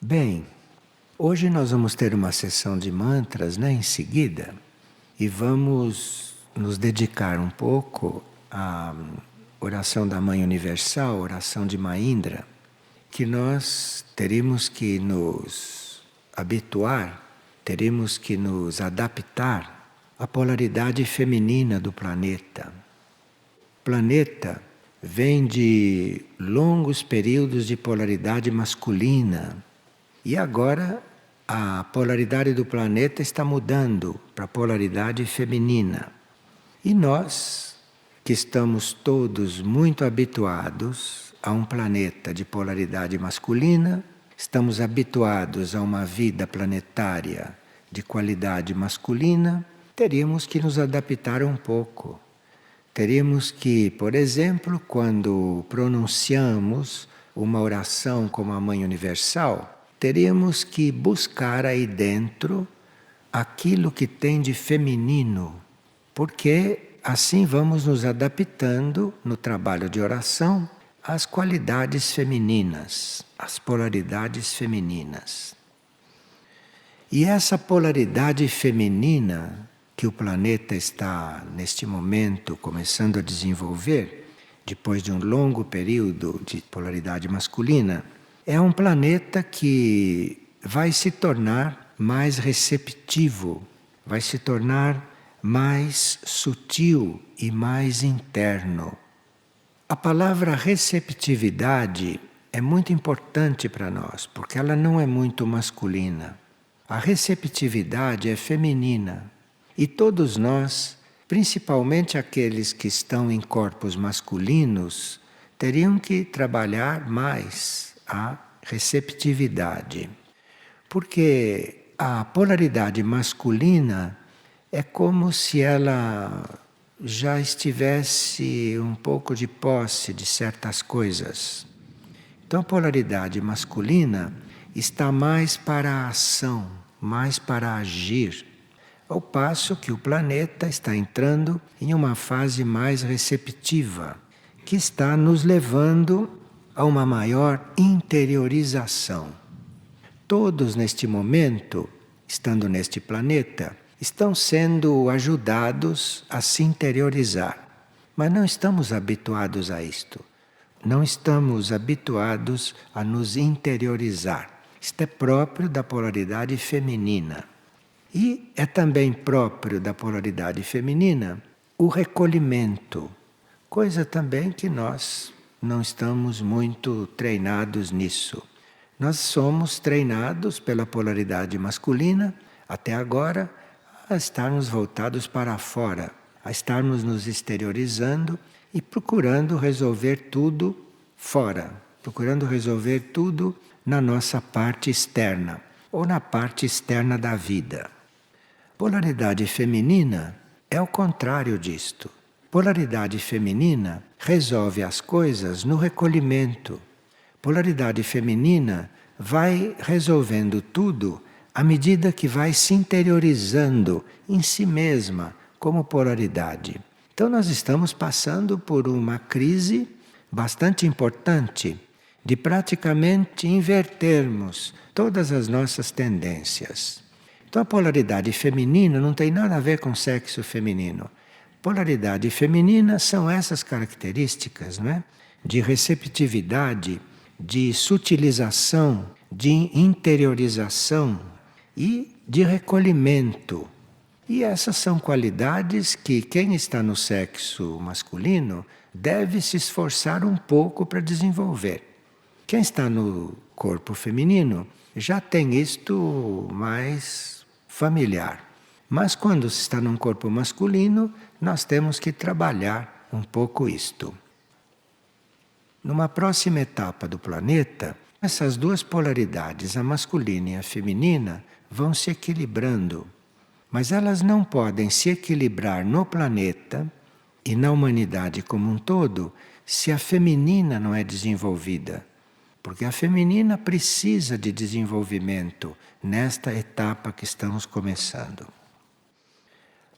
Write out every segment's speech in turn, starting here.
Bem, hoje nós vamos ter uma sessão de mantras, em seguida, e vamos nos dedicar um pouco à oração da Mãe Universal, oração de Mahindra, que nós teremos que nos habituar, teremos que nos adaptar à polaridade feminina do planeta. O planeta vem de longos períodos de polaridade masculina. E agora a polaridade do planeta está mudando para a polaridade feminina. E nós, que estamos todos muito habituados a um planeta de polaridade masculina, estamos habituados a uma vida planetária de qualidade masculina, teríamos que nos adaptar um pouco. Teríamos que, por exemplo, quando pronunciamos uma oração como a Mãe Universal, teríamos que buscar aí dentro aquilo que tem de feminino, porque assim vamos nos adaptando no trabalho de oração às qualidades femininas, às polaridades femininas. E essa polaridade feminina que o planeta está, neste momento, começando a desenvolver, depois de um longo período de polaridade masculina, é um planeta que vai se tornar mais receptivo, vai se tornar mais sutil e mais interno. A palavra receptividade é muito importante para nós, porque ela não é muito masculina. A receptividade é feminina. E todos nós, principalmente aqueles que estão em corpos masculinos, teriam que trabalhar mais a receptividade. Porque a polaridade masculina é como se ela já estivesse um pouco de posse de certas coisas. Então a polaridade masculina está mais para a ação, mais para agir, ao passo que o planeta está entrando em uma fase mais receptiva, que está nos levando a uma maior interiorização. Todos neste momento, estando neste planeta, estão sendo ajudados a se interiorizar, mas não estamos habituados a isto. Não estamos habituados a nos interiorizar. Isto é próprio da polaridade feminina. E é também próprio da polaridade feminina o recolhimento, coisa também que nós não estamos muito treinados nisso. Nós somos treinados pela polaridade masculina, até agora, a estarmos voltados para fora, a estarmos nos exteriorizando e procurando resolver tudo fora, procurando resolver tudo na nossa parte externa, ou na parte externa da vida. Polaridade feminina é o contrário disto. Polaridade feminina resolve as coisas no recolhimento. Polaridade feminina vai resolvendo tudo à medida que vai se interiorizando em si mesma como polaridade. Então nós estamos passando por uma crise bastante importante de praticamente invertermos todas as nossas tendências. Então a polaridade feminina não tem nada a ver com sexo feminino. Polaridade feminina são essas características, de receptividade, de sutilização, de interiorização e de recolhimento. E essas são qualidades que quem está no sexo masculino deve se esforçar um pouco para desenvolver. Quem está no corpo feminino já tem isto mais familiar. Mas quando se está num corpo masculino, nós temos que trabalhar um pouco isto. Numa próxima etapa do planeta, essas duas polaridades, a masculina e a feminina, vão se equilibrando. Mas elas não podem se equilibrar no planeta e na humanidade como um todo se a feminina não é desenvolvida. Porque a feminina precisa de desenvolvimento nesta etapa que estamos começando.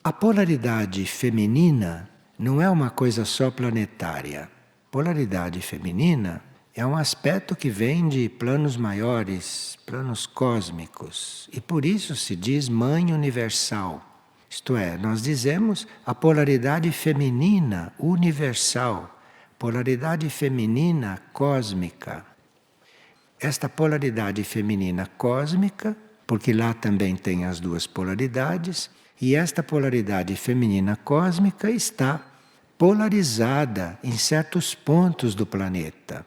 A polaridade feminina não é uma coisa só planetária. Polaridade feminina É um aspecto que vem de planos maiores, planos cósmicos. E por isso se diz Mãe Universal. Isto é, nós dizemos a polaridade feminina universal, polaridade feminina cósmica. Esta polaridade feminina cósmica, porque lá também tem as duas polaridades, e esta polaridade feminina cósmica está polarizada em certos pontos do planeta.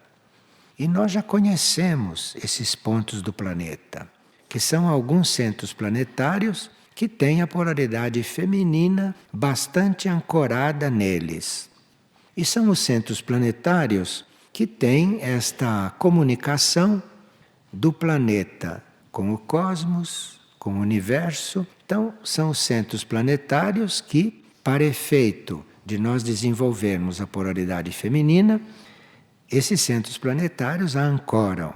E nós já conhecemos esses pontos do planeta, que são alguns centros planetários que têm a polaridade feminina bastante ancorada neles. E são os centros planetários que têm esta comunicação do planeta com o cosmos, com o universo. Então, são os centros planetários que, para efeito de nós desenvolvermos a polaridade feminina, esses centros planetários a ancoram.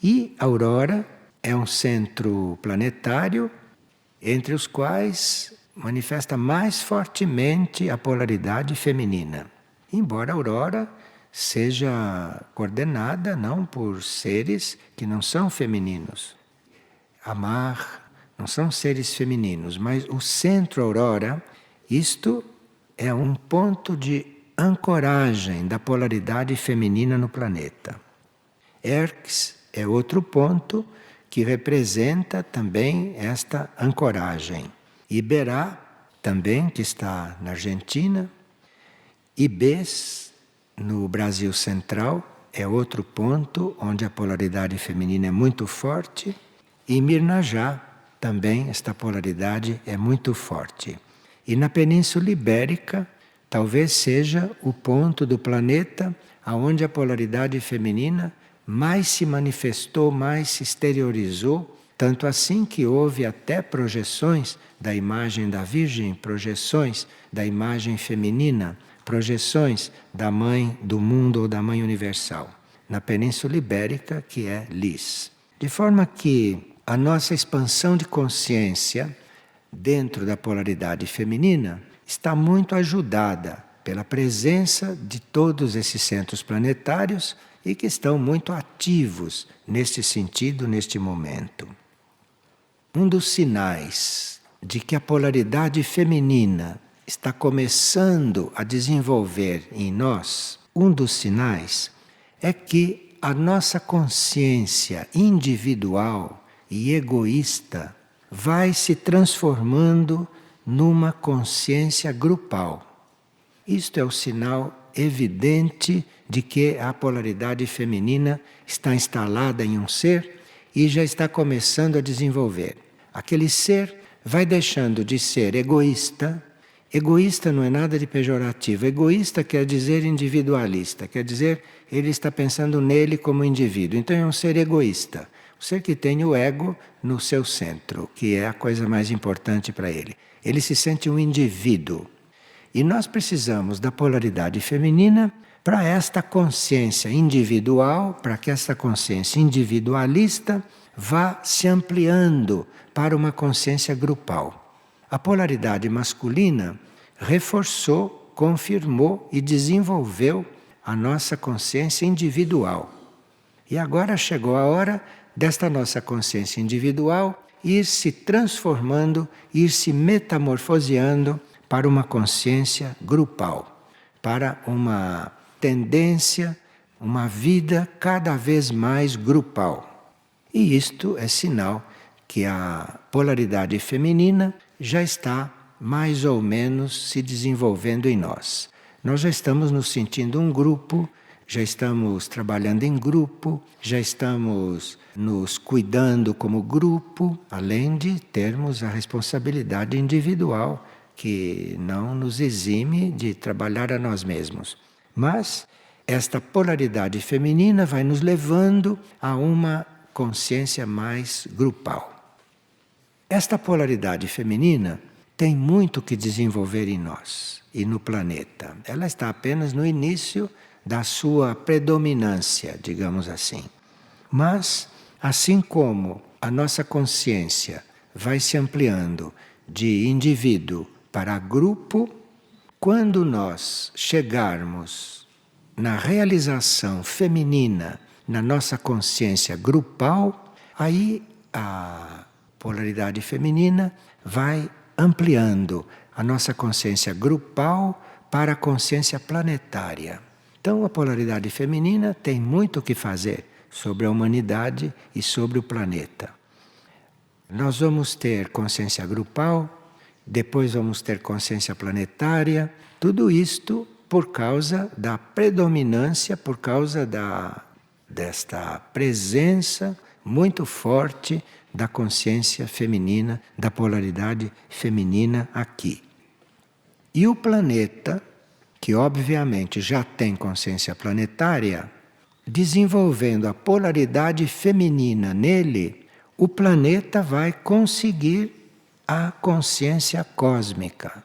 E a Aurora é um centro planetário entre os quais manifesta mais fortemente a polaridade feminina. Embora a Aurora seja coordenada não por seres que não são femininos. Amar não são seres femininos, mas o centro Aurora, isto é um ponto de ancoragem da polaridade feminina no planeta. Erx é outro ponto que representa também esta ancoragem. Iberá, também, que está na Argentina. Ibês, no Brasil Central, é outro ponto onde a polaridade feminina é muito forte. E Mirnajá, também, esta polaridade é muito forte. E na Península Ibérica, talvez seja o ponto do planeta onde a polaridade feminina mais se manifestou, mais se exteriorizou, tanto assim que houve até projeções da imagem da Virgem, projeções da imagem feminina, projeções da Mãe do Mundo ou da Mãe Universal, na Península Ibérica, que é Lis. De forma que a nossa expansão de consciência dentro da polaridade feminina está muito ajudada pela presença de todos esses centros planetários e que estão muito ativos neste sentido, neste momento. Um dos sinais de que a polaridade feminina está começando a desenvolver em nós, um dos sinais é que a nossa consciência individual e egoísta vai se transformando numa consciência grupal. Isto é o sinal evidente de que a polaridade feminina está instalada em um ser e já está começando a desenvolver. Aquele ser vai deixando de ser egoísta. Egoísta não é nada de pejorativo. Egoísta quer dizer individualista, quer dizer ele está pensando nele como indivíduo. Então é um ser egoísta. O ser que tem o ego no seu centro, que é a coisa mais importante para ele. Ele se sente um indivíduo. E nós precisamos da polaridade feminina para esta consciência individual, para que esta consciência individualista vá se ampliando para uma consciência grupal. A polaridade masculina reforçou, confirmou e desenvolveu a nossa consciência individual. E agora chegou a hora desta nossa consciência individual ir se transformando, ir se metamorfoseando para uma consciência grupal, para uma tendência, uma vida cada vez mais grupal. E isto é sinal que a polaridade feminina já está mais ou menos se desenvolvendo em nós. Nós já estamos nos sentindo um grupo, já estamos trabalhando em grupo, já estamos nos cuidando como grupo, além de termos a responsabilidade individual, que não nos exime de trabalhar a nós mesmos. Mas esta polaridade feminina vai nos levando a uma consciência mais grupal. Esta polaridade feminina tem muito que desenvolver em nós e no planeta. Ela está apenas no início da sua predominância, digamos assim. Mas, assim como a nossa consciência vai se ampliando de indivíduo para grupo, quando nós chegarmos na realização feminina na nossa consciência grupal, aí a polaridade feminina vai ampliando a nossa consciência grupal para a consciência planetária. Então a polaridade feminina tem muito o que fazer sobre a humanidade e sobre o planeta. Nós vamos ter consciência grupal, depois vamos ter consciência planetária, tudo isto por causa da predominância, por causa desta presença muito forte da consciência feminina, da polaridade feminina aqui. E o planeta, que obviamente já tem consciência planetária, desenvolvendo a polaridade feminina nele, o planeta vai conseguir a consciência cósmica.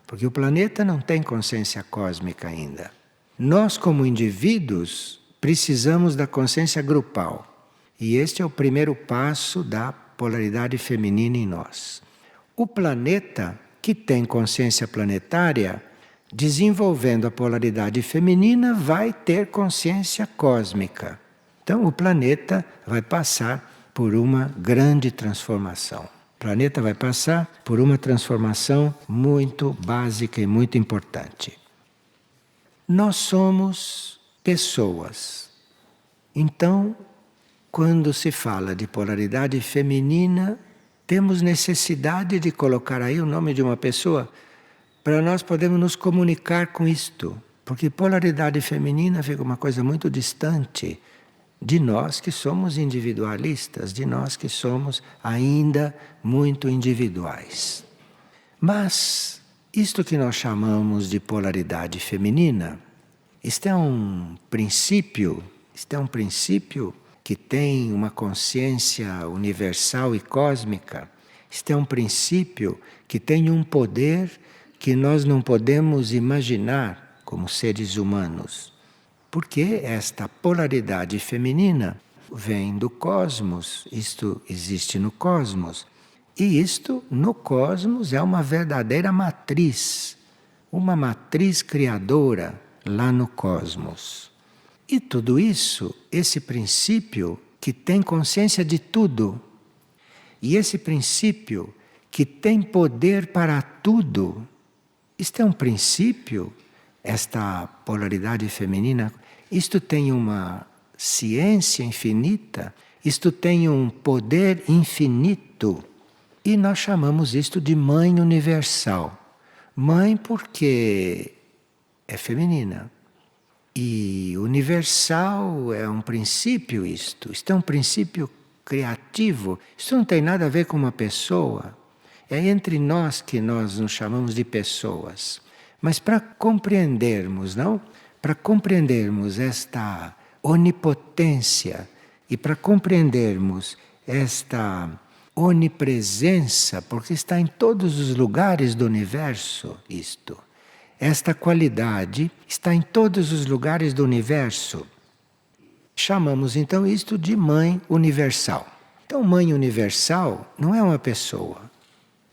Porque o planeta não tem consciência cósmica ainda. Nós, como indivíduos, precisamos da consciência grupal. E este é o primeiro passo da polaridade feminina em nós. O planeta, que tem consciência planetária, desenvolvendo a polaridade feminina, vai ter consciência cósmica. Então, o planeta vai passar por uma grande transformação. O planeta vai passar por uma transformação muito básica e muito importante. Nós somos pessoas. Então, quando se fala de polaridade feminina, temos necessidade de colocar aí o nome de uma pessoa para nós podermos nos comunicar com isto. Porque polaridade feminina fica uma coisa muito distante de nós que somos individualistas, de nós que somos ainda muito individuais. Mas isto que nós chamamos de polaridade feminina, isto é um princípio que tem uma consciência universal e cósmica. Isto é um princípio que tem um poder que nós não podemos imaginar como seres humanos. Porque esta polaridade feminina vem do cosmos, isto existe no cosmos. E isto, no cosmos, é uma verdadeira matriz, uma matriz criadora lá no cosmos. E tudo isso, esse princípio que tem consciência de tudo, e esse princípio que tem poder para tudo, isto é um princípio, esta polaridade feminina, isto tem uma ciência infinita, isto tem um poder infinito. E nós chamamos isto de Mãe Universal. Mãe porque é feminina. E universal é um princípio isto. Isto é um princípio criativo. Isto não tem nada a ver com uma pessoa. É entre nós que nós nos chamamos de pessoas. Mas para compreendermos, não? Para compreendermos esta onipotência e para compreendermos esta onipresença, porque está em todos os lugares do universo isto. Esta qualidade está em todos os lugares do universo. Chamamos então isto de Mãe Universal. Então, Mãe Universal não é uma pessoa.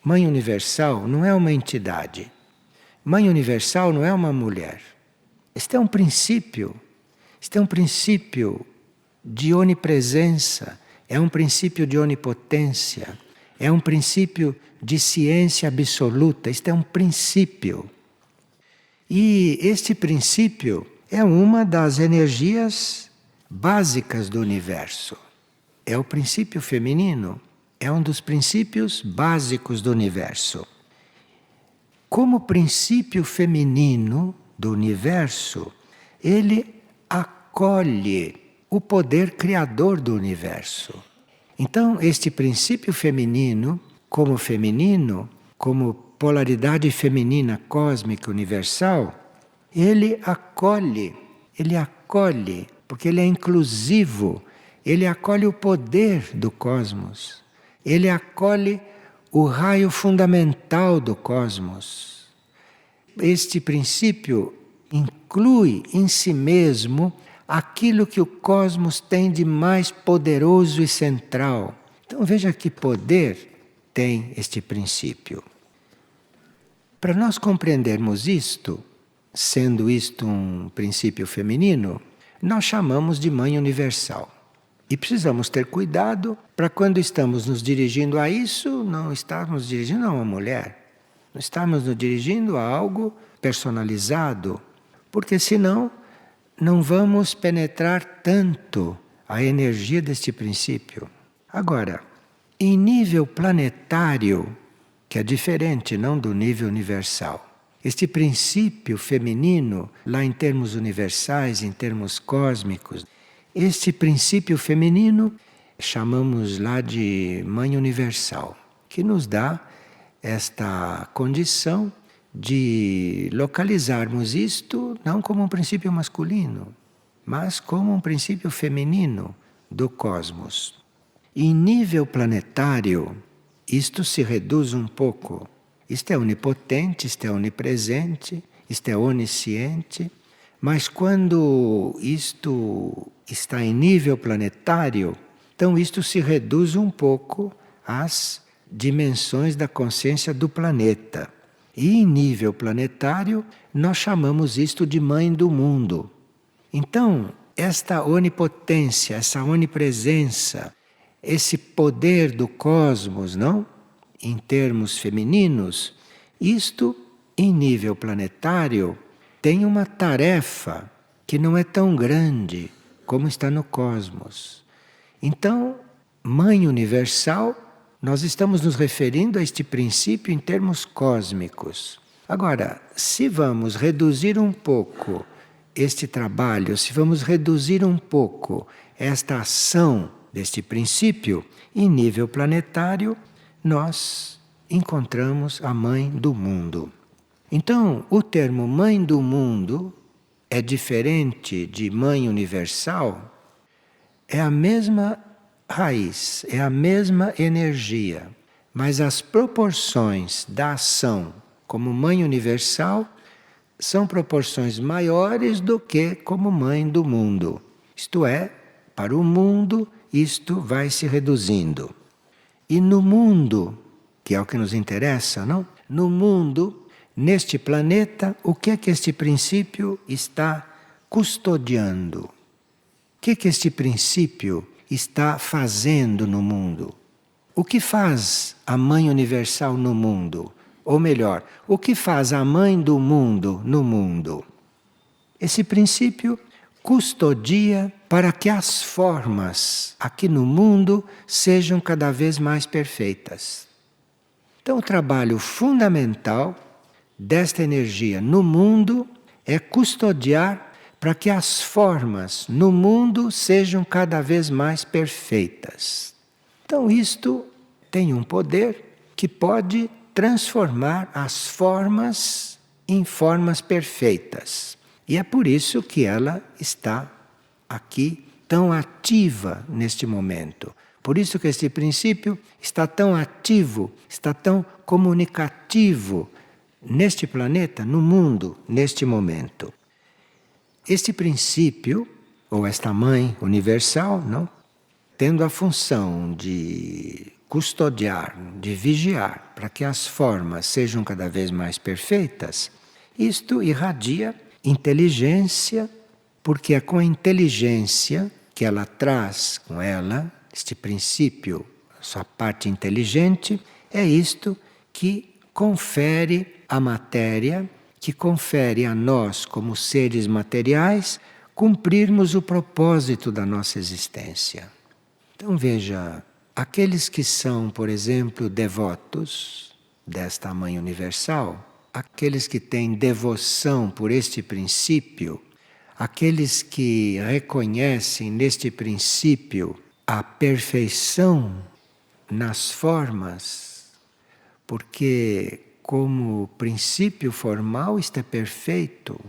Mãe Universal não é uma entidade. Mãe Universal não é uma mulher. Este é um princípio. Este é um princípio de onipresença. É um princípio de onipotência. É um princípio de ciência absoluta. Este é um princípio. E este princípio é uma das energias básicas do universo. É o princípio feminino. É um dos princípios básicos do universo. Como princípio feminino do universo, ele acolhe o poder criador do universo. Então, este princípio feminino, como polaridade feminina cósmica universal, ele acolhe, porque ele é inclusivo, ele acolhe o poder do cosmos, ele acolhe o raio fundamental do cosmos. Este princípio inclui em si mesmo aquilo que o cosmos tem de mais poderoso e central. Então veja que poder tem este princípio. Para nós compreendermos isto, sendo isto um princípio feminino, nós chamamos de Mãe Universal. E precisamos ter cuidado para quando estamos nos dirigindo a isso, não estarmos dirigindo a uma mulher. Não estamos nos dirigindo a algo personalizado, porque senão não vamos penetrar tanto a energia deste princípio. Agora, em nível planetário, que é diferente não do nível universal, este princípio feminino, lá em termos universais, em termos cósmicos, este princípio feminino chamamos lá de Mãe Universal, que nos dá esta condição de localizarmos isto não como um princípio masculino, mas como um princípio feminino do cosmos. Em nível planetário, isto se reduz um pouco. Isto é onipotente, isto é onipresente, isto é onisciente, mas quando isto está em nível planetário, então isto se reduz um pouco às dimensões da consciência do planeta. E em nível planetário, nós chamamos isto de Mãe do Mundo. Então, esta onipotência, essa onipresença, esse poder do cosmos, não? Em termos femininos, isto, em nível planetário, tem uma tarefa que não é tão grande como está no cosmos. Então, Mãe Universal, nós estamos nos referindo a este princípio em termos cósmicos. Agora, se vamos reduzir um pouco este trabalho, se vamos reduzir um pouco esta ação deste princípio, em nível planetário, nós encontramos a Mãe do Mundo. Então, o termo Mãe do Mundo é diferente de Mãe Universal, é a mesma raiz, é a mesma energia, mas as proporções da ação como Mãe Universal são proporções maiores do que como Mãe do Mundo. Isto é, para o mundo, isto vai se reduzindo. E no mundo, que é o que nos interessa, não? No mundo, neste planeta, o que é que este princípio está custodiando? O que é que este princípio está fazendo no mundo? O que faz a Mãe Universal no mundo? Ou melhor, o que faz a Mãe do Mundo no mundo? Esse princípio custodia para que as formas aqui no mundo sejam cada vez mais perfeitas. Então, o trabalho fundamental desta energia no mundo é custodiar para que as formas no mundo sejam cada vez mais perfeitas. Então, isto tem um poder que pode transformar as formas em formas perfeitas. E é por isso que ela está aqui tão ativa neste momento. Por isso que este princípio está tão ativo, está tão comunicativo neste planeta, no mundo, neste momento. Este princípio, ou esta Mãe Universal, não? Tendo a função de custodiar, de vigiar, para que as formas sejam cada vez mais perfeitas, isto irradia inteligência, porque é com a inteligência que ela traz com ela, este princípio, a sua parte inteligente, é isto que confere à matéria, que confere a nós, como seres materiais, cumprirmos o propósito da nossa existência. Então veja, aqueles que são, por exemplo, devotos desta Mãe Universal, aqueles que têm devoção por este princípio, aqueles que reconhecem neste princípio a perfeição nas formas, porque como princípio formal isto é perfeito.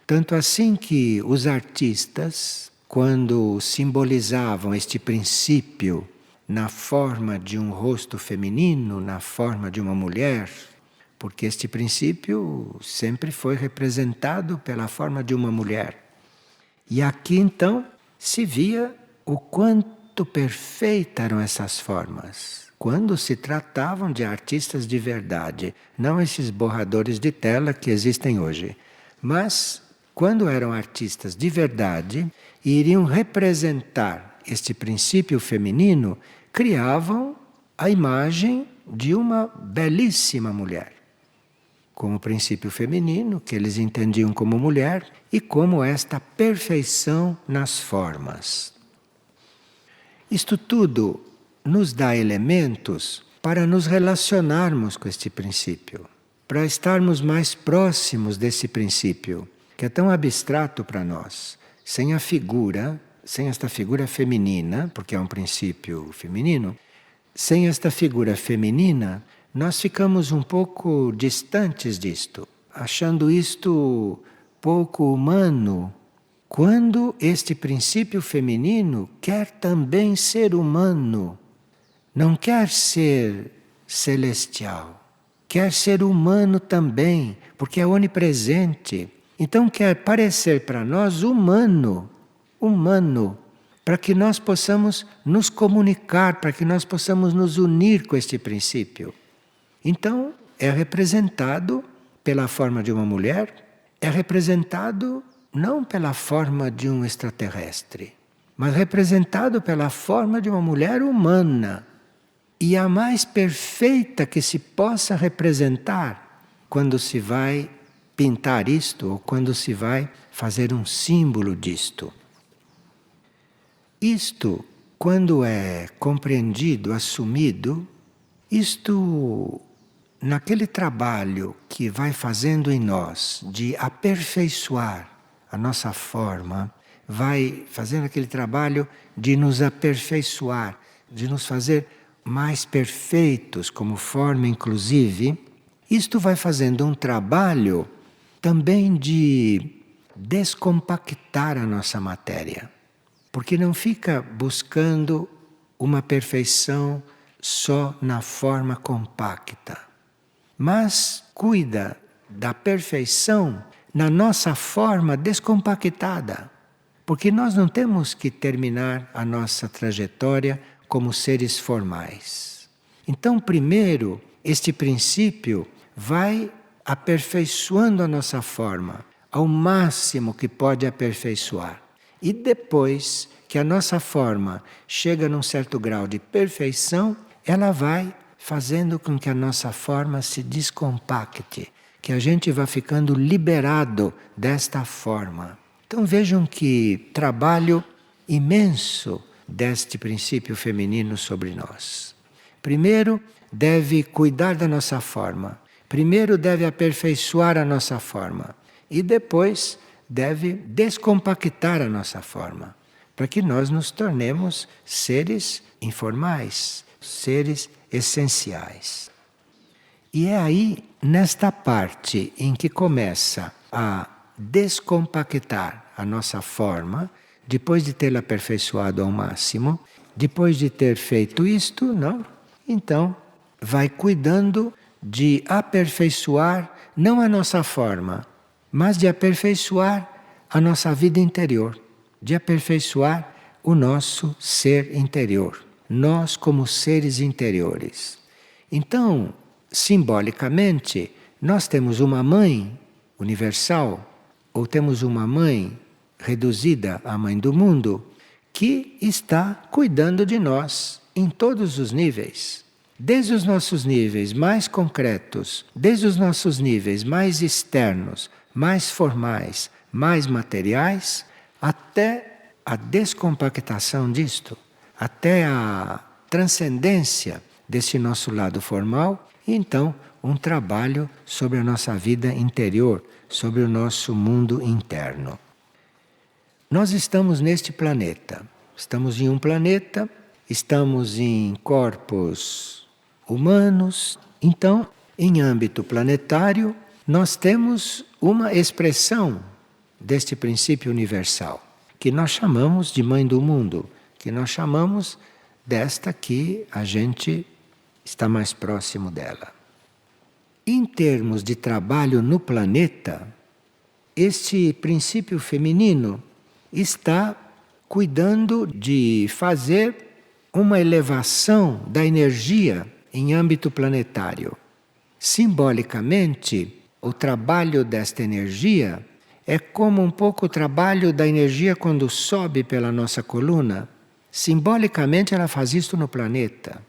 Tanto assim que os artistas, quando simbolizavam este princípio na forma de um rosto feminino, na forma de uma mulher, porque este princípio sempre foi representado pela forma de uma mulher. E aqui então se via o quanto perfeitas eram essas formas, quando se tratavam de artistas de verdade, não esses borradores de tela que existem hoje. Mas quando eram artistas de verdade, e iriam representar este princípio feminino, criavam a imagem de uma belíssima mulher. Como princípio feminino, que eles entendiam como mulher, e como esta perfeição nas formas. Isto tudo nos dá elementos para nos relacionarmos com este princípio, para estarmos mais próximos desse princípio, que é tão abstrato para nós. Sem a figura, sem esta figura feminina, porque é um princípio feminino, sem esta figura feminina, nós ficamos um pouco distantes disto, achando isto pouco humano, quando este princípio feminino quer também ser humano, não quer ser celestial, quer ser humano também, porque é onipresente. Então quer parecer para nós humano, para que nós possamos nos comunicar, para que nós possamos nos unir com este princípio. Então é representado pela forma de uma mulher, é representado não pela forma de um extraterrestre, mas representado pela forma de uma mulher humana. E a mais perfeita que se possa representar quando se vai pintar isto ou quando se vai fazer um símbolo disto. Isto, quando é compreendido, assumido, isto, naquele trabalho que vai fazendo em nós de aperfeiçoar a nossa forma, vai fazendo aquele trabalho de nos aperfeiçoar, de nos fazer mais perfeitos como forma inclusive, isto vai fazendo um trabalho também de descompactar a nossa matéria, porque não fica buscando uma perfeição só na forma compacta, mas cuida da perfeição na nossa forma descompactada, porque nós não temos que terminar a nossa trajetória como seres formais. Então, primeiro, este princípio vai aperfeiçoando a nossa forma ao máximo que pode aperfeiçoar. E depois que a nossa forma chega num certo grau de perfeição, ela vai fazendo com que a nossa forma se descompacte, que a gente vá ficando liberado desta forma. Então vejam que trabalho imenso deste princípio feminino sobre nós. Primeiro, deve cuidar da nossa forma. Primeiro, deve aperfeiçoar a nossa forma. E depois, deve descompactar a nossa forma, para que nós nos tornemos seres informais, seres essenciais. E é aí, nesta parte em que começa a descompactar a nossa forma, depois de tê-la aperfeiçoado ao máximo, depois de ter feito isto, não? Então, vai cuidando de aperfeiçoar não a nossa forma, mas de aperfeiçoar a nossa vida interior, de aperfeiçoar o nosso ser interior, nós como seres interiores. Então, simbolicamente, nós temos uma mãe universal, ou temos uma mãe reduzida à mãe do mundo, que está cuidando de nós em todos os níveis. Desde os nossos níveis mais concretos, desde os nossos níveis mais externos, mais formais, mais materiais, até a descompactação disto, até a transcendência desse nosso lado formal, e então um trabalho sobre a nossa vida interior, sobre o nosso mundo interno. Nós estamos neste planeta, estamos em um planeta, estamos em corpos humanos, então, em âmbito planetário, nós temos uma expressão deste princípio universal, que nós chamamos de Mãe do Mundo, que nós chamamos desta que a gente está mais próximo dela. Em termos de trabalho no planeta, este princípio feminino está cuidando de fazer uma elevação da energia em âmbito planetário. Simbolicamente, o trabalho desta energia é como um pouco o trabalho da energia quando sobe pela nossa coluna. Simbolicamente ela faz isso no planeta.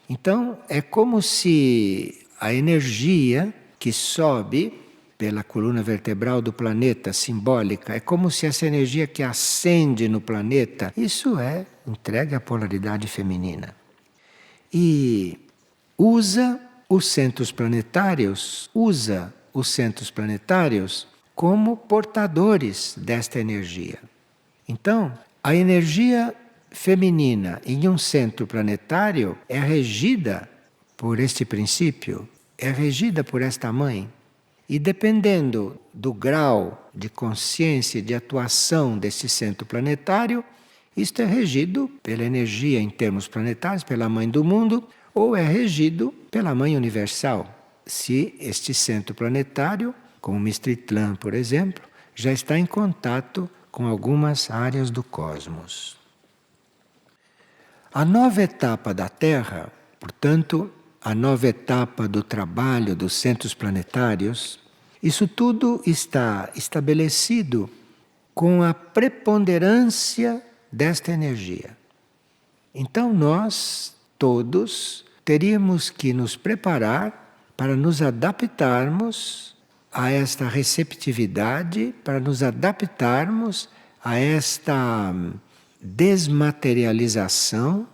Então é como se a energia que sobe pela coluna vertebral do planeta, simbólica, é como se essa energia que ascende no planeta, isso é entregue à polaridade feminina. E usa os centros planetários como portadores desta energia. Então, a energia feminina em um centro planetário é regida por este princípio, é regida por esta mãe. E dependendo do grau de consciência e de atuação desse centro planetário, isto é regido pela energia em termos planetários, pela mãe do mundo, ou é regido pela mãe universal, se este centro planetário, como Mistritlan, por exemplo, já está em contato com algumas áreas do cosmos. A nova etapa da Terra, portanto, a nova etapa do trabalho dos centros planetários, isso tudo está estabelecido com a preponderância desta energia. Então nós, todos, teríamos que nos preparar para nos adaptarmos a esta receptividade, para nos adaptarmos a esta desmaterialização.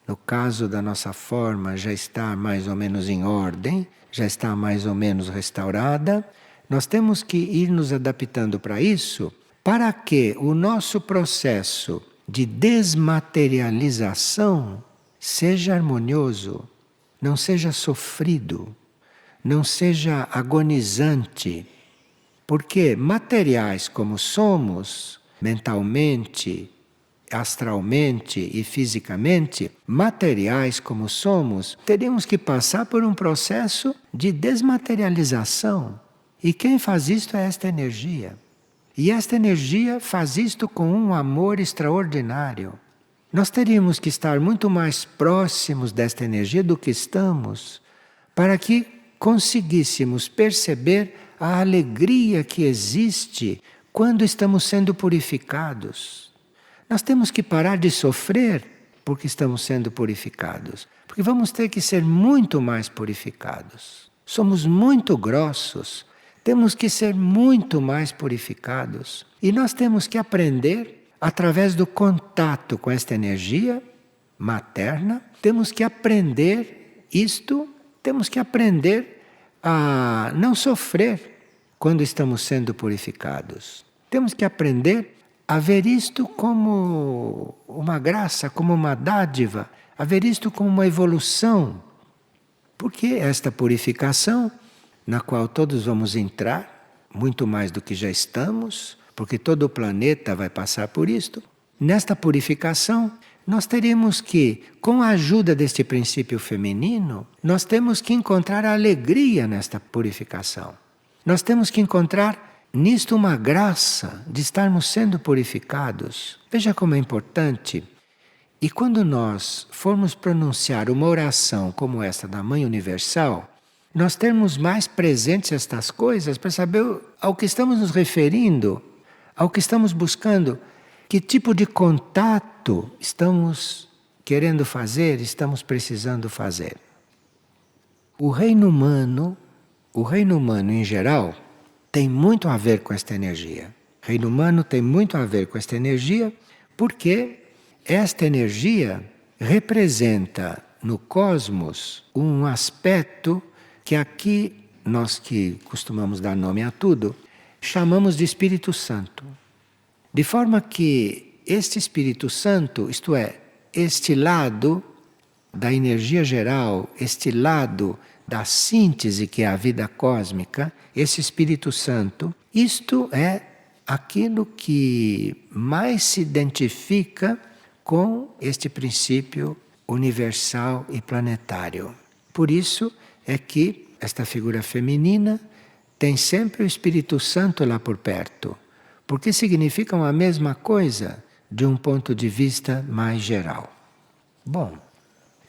No caso da nossa forma, já está mais ou menos em ordem, já está mais ou menos restaurada. Nós temos que ir nos adaptando para isso, para que o nosso processo de desmaterialização seja harmonioso, não seja sofrido, não seja agonizante. Porque materiais como somos, mentalmente, astralmente e fisicamente, materiais como somos, teríamos que passar por um processo de desmaterialização. E quem faz isto é esta energia. E esta energia faz isto com um amor extraordinário. Nós teríamos que estar muito mais próximos desta energia do que estamos, para que conseguíssemos perceber a alegria que existe quando estamos sendo purificados. Nós temos que parar de sofrer porque estamos sendo purificados, porque vamos ter que ser muito mais purificados. Somos muito grossos, temos que ser muito mais purificados. E nós temos que aprender, através do contato com esta energia materna, temos que aprender isto, temos que aprender a não sofrer quando estamos sendo purificados. Temos que aprender a ver isto como uma graça, como uma dádiva, a ver isto como uma evolução. Porque esta purificação, na qual todos vamos entrar, muito mais do que já estamos, porque todo o planeta vai passar por isto, nesta purificação, nós teremos que, com a ajuda deste princípio feminino, nós temos que encontrar a alegria nesta purificação. Nós temos que encontrar nisto uma graça de estarmos sendo purificados. Veja como é importante. E quando nós formos pronunciar uma oração como esta da Mãe Universal, nós termos mais presentes estas coisas para saber ao que estamos nos referindo, ao que estamos buscando, que tipo de contato estamos querendo fazer, estamos precisando fazer. O reino humano em geral, tem muito a ver com esta energia. O reino humano tem muito a ver com esta energia, porque esta energia representa no cosmos um aspecto que aqui, nós que costumamos dar nome a tudo, chamamos de Espírito Santo. De forma que este Espírito Santo, isto é, este lado da energia geral, este lado da síntese que é a vida cósmica, esse Espírito Santo, isto é aquilo que mais se identifica com este princípio universal e planetário. Por isso é que esta figura feminina tem sempre o Espírito Santo lá por perto, porque significam a mesma coisa de um ponto de vista mais geral. Bom,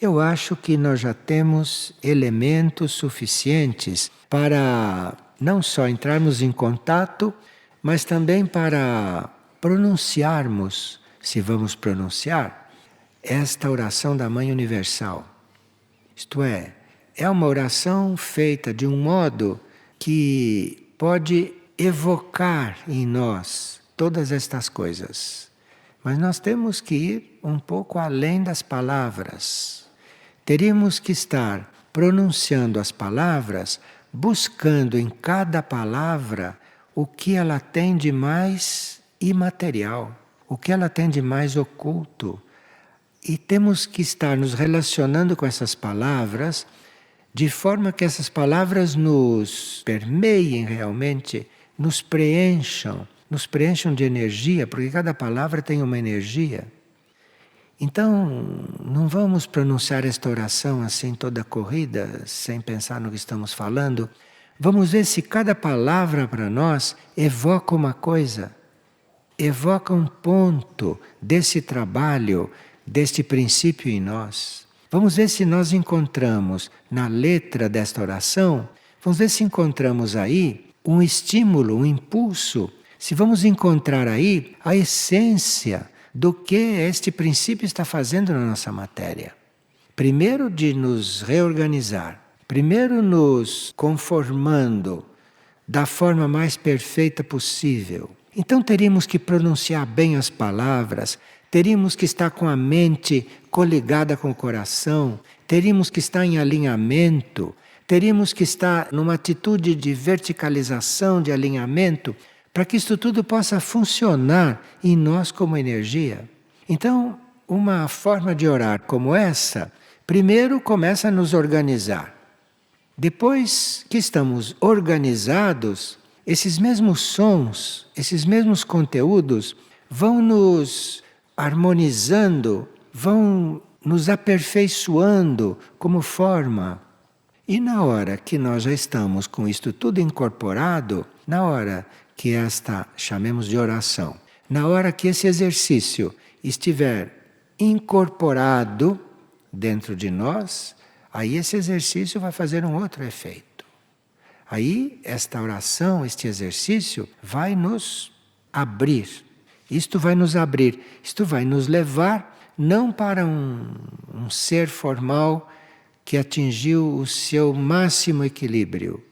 eu acho que nós já temos elementos suficientes para não só entrarmos em contato, mas também para pronunciarmos, se vamos pronunciar, esta oração da Mãe Universal. Isto é uma oração feita de um modo que pode evocar em nós todas estas coisas. Mas nós temos que ir um pouco além das palavras. Teríamos que estar pronunciando as palavras, buscando em cada palavra o que ela tem de mais imaterial, o que ela tem de mais oculto. E temos que estar nos relacionando com essas palavras de forma que essas palavras nos permeiem realmente, nos preencham de energia, porque cada palavra tem uma energia. Então, não vamos pronunciar esta oração assim toda corrida, sem pensar no que estamos falando. Vamos ver se cada palavra para nós evoca uma coisa, evoca um ponto desse trabalho, deste princípio em nós. Vamos ver se nós encontramos na letra desta oração, vamos ver se encontramos aí um estímulo, um impulso, se vamos encontrar aí a essência do que este princípio está fazendo na nossa matéria. Primeiro de nos reorganizar, primeiro nos conformando da forma mais perfeita possível. Então teríamos que pronunciar bem as palavras, teríamos que estar com a mente coligada com o coração, teríamos que estar em alinhamento, teríamos que estar numa atitude de verticalização, de alinhamento, para que isto tudo possa funcionar em nós como energia. Então, uma forma de orar como essa, primeiro começa a nos organizar. Depois que estamos organizados, esses mesmos sons, esses mesmos conteúdos vão nos harmonizando, vão nos aperfeiçoando como forma. E na hora que nós já estamos com isto tudo incorporado, na hora que esta chamemos de oração, na hora que esse exercício estiver incorporado dentro de nós, aí esse exercício vai fazer um outro efeito. Aí esta oração, este exercício vai nos abrir. Isto vai nos abrir, isto vai nos levar não para um ser formal que atingiu o seu máximo equilíbrio,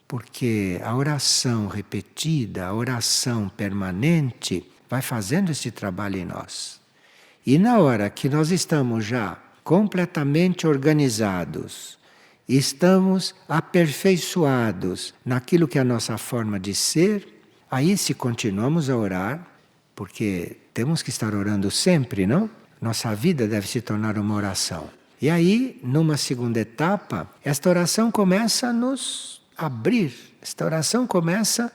porque a oração repetida, a oração permanente, vai fazendo esse trabalho em nós. E na hora que nós estamos já completamente organizados, estamos aperfeiçoados naquilo que é a nossa forma de ser, aí se continuamos a orar, porque temos que estar orando sempre, não? Nossa vida deve se tornar uma oração. E aí, numa segunda etapa, esta oração começa a nos abrir. Esta oração começa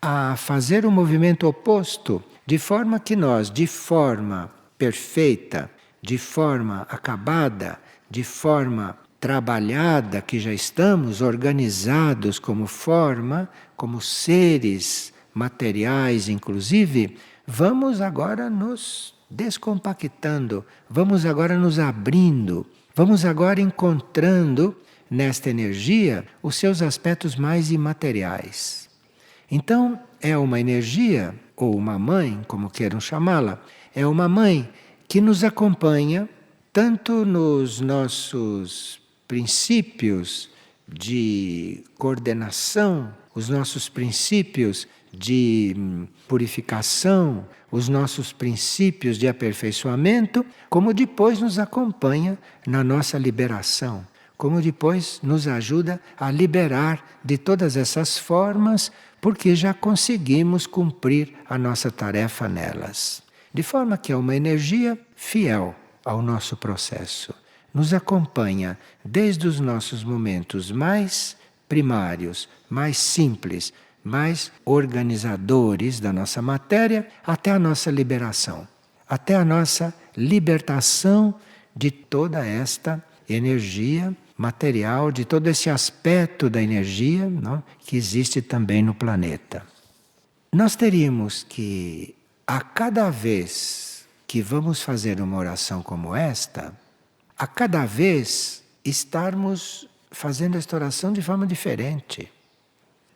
a fazer um movimento oposto, de forma que nós, de forma perfeita, de forma acabada, de forma trabalhada, que já estamos organizados como forma, como seres materiais, inclusive, vamos agora nos descompactando, vamos agora nos abrindo, vamos agora encontrando nesta energia os seus aspectos mais imateriais. Então, é uma energia, ou uma mãe, como queiram chamá-la, é uma mãe que nos acompanha tanto nos nossos princípios de coordenação, os nossos princípios de purificação, os nossos princípios de aperfeiçoamento, como depois nos acompanha na nossa liberação, como depois nos ajuda a liberar de todas essas formas, porque já conseguimos cumprir a nossa tarefa nelas. De forma que é uma energia fiel ao nosso processo. Nos acompanha desde os nossos momentos mais primários, mais simples, mais organizadores da nossa matéria, até a nossa liberação, até a nossa libertação de toda esta energia material, de todo esse aspecto da energia, não, que existe também no planeta. Nós teríamos que, a cada vez que vamos fazer uma oração como esta, a cada vez estarmos fazendo esta oração de forma diferente.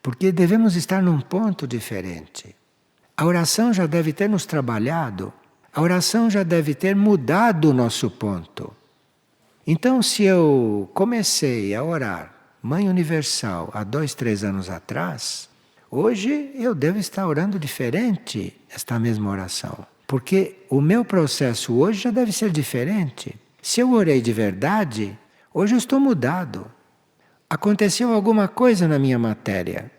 Porque devemos estar num ponto diferente. A oração já deve ter nos trabalhado, a oração já deve ter mudado o nosso ponto. Então, se eu comecei a orar Mãe Universal há 2, 3 anos atrás, hoje eu devo estar orando diferente esta mesma oração. Porque o meu processo hoje já deve ser diferente. Se eu orei de verdade, hoje eu estou mudado. Aconteceu alguma coisa na minha matéria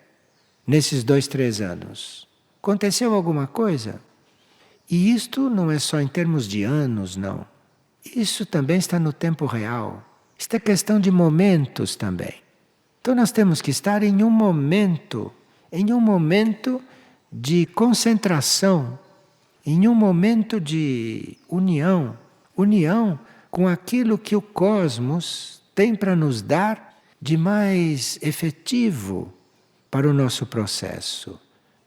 nesses 2, 3 anos. Aconteceu alguma coisa? E isto não é só em termos de anos, não. Isso também está no tempo real. Isto é questão de momentos também. Então nós temos que estar em um momento de concentração, em um momento de união, união com aquilo que o cosmos tem para nos dar de mais efetivo para o nosso processo.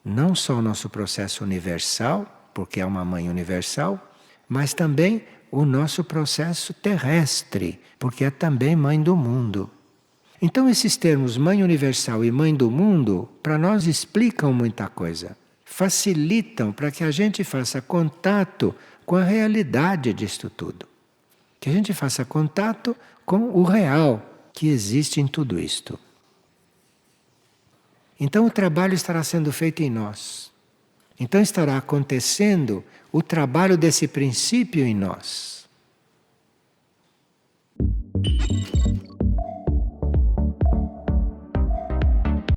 Não só o nosso processo universal, porque é uma mãe universal, mas também o nosso processo terrestre, porque é também mãe do mundo. Então esses termos mãe universal e mãe do mundo, para nós explicam muita coisa. Facilitam para que a gente faça contato com a realidade disto tudo. Que a gente faça contato com o real que existe em tudo isto. Então o trabalho estará sendo feito em nós. Então estará acontecendo o trabalho desse princípio em nós.